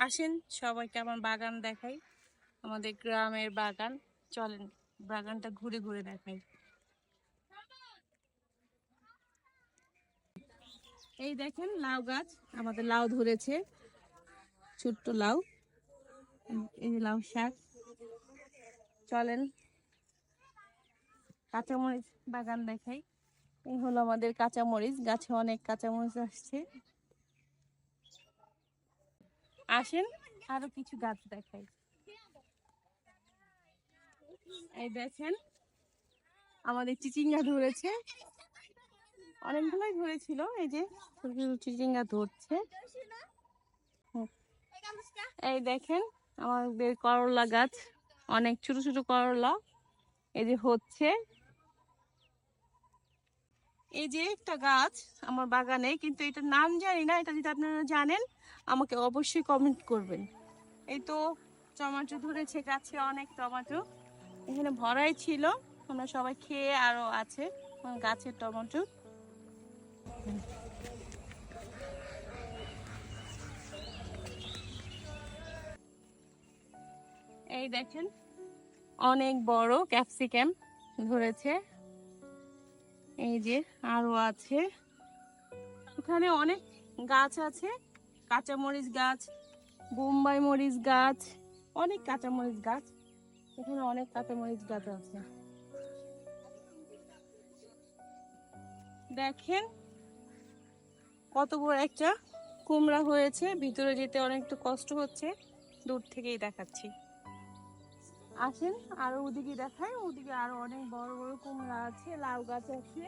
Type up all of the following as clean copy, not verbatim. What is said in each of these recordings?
আসেন সবাইকে আমার বাগান দেখাই, আমাদের গ্রামের বাগান। চলেন বাগানটা ঘুরে ঘুরে দেখাই। এই দেখেন লাউ গাছ, আমাদের লাউ ধরেছে, ছোট্ট লাউ। এই যে লাউ শাক। চলেন কাঁচামরিচ বাগান দেখাই। এই হলো আমাদের কাঁচামরিচ, গাছে অনেক কাঁচামরিচ আসছে। আসেন আরো কিছু গাছ দেখাই। এই দেখেন আমাদের চিচিঙ্গা ধরেছে, অনেকগুলোই ধরেছিল। এই যে ছোট ছোট চিচিঙ্গা ধরছে। এই দেখেন আমাদের করলা গাছ, অনেক ছোট ছোট করলা এই যে হচ্ছে। এই যে একটা গাছ আমার বাগানে, কিন্তু এটার নাম জানি না, এটা যদি আপনারা জানেন আমাকে অবশ্যই কমেন্ট করবেন। এই তো টমেটো ধরেছে গাছে, অনেক টমেটো এখানে ভরাই ছিল, আমরা সবাই খেয়ে আরো আছে গাছের টমেটো। এই দেখেন অনেক বড় ক্যাপসিকাম ধরেছে। এই যে আরো আছে, এখানে অনেক গাছ আছে, কাঁচামরিচ গাছ, বোম্বাই মরিচ গাছ, অনেক কাঁচামরিচ গাছ। এখানে অনেক কাঁচামরিচ গাছ আছে। দেখেন কত বড় একটা কুমড়া হয়েছে, ভিতরে যেতে অনেকটা কষ্ট হচ্ছে, দূর থেকেই দেখাচ্ছি। আসেন আরো ওদিকে দেখায়, ওদিকে আরো অনেক বড় বড় কুমড়া আছে, লাউ গাছ আছে,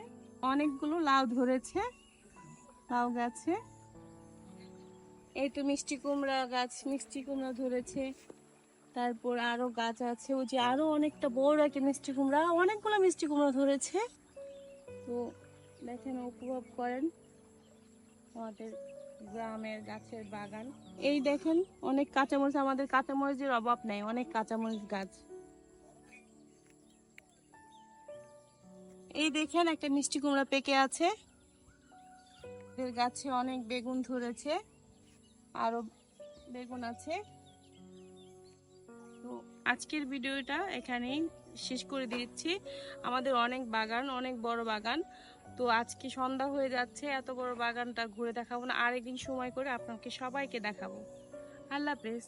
অনেকগুলো লাউ ধরেছে লাউ গাছে। এই তো মিষ্টি কুমড়া গাছ, মিষ্টি কুমড়া ধরেছে। তারপর আরো গাছ আছে, ওই যে আরো অনেকটা বড় একটা মিষ্টি কুমড়া, অনেকগুলো মিষ্টি কুমড়া ধরেছে। তো দেখেন উপভোগ করেন আমাদের গ্রামের গাছের বাগান। এই দেখেন অনেক কাঁচামরিচ, আমাদের কাঁচামরিচের অভাব নাই, অনেক কাঁচামরিচ গাছ। এই দেখেন একটা মিষ্টি কুমড়া পেকে আছে, গাছে অনেক বেগুন ধরেছে, আরো বেগুন আছে। তো আজকের ভিডিওটা এখানেই শেষ করে দিচ্ছি। আমাদের অনেক বাগান, অনেক বড় বাগান। তো আজকে সন্ধ্যা হয়ে যাচ্ছে, এত বড় বাগানটা ঘুরে দেখাবো না, আরেকদিন সময় করে আপনাকে সবাইকে দেখাবো। আল্লাহ হাফেজ।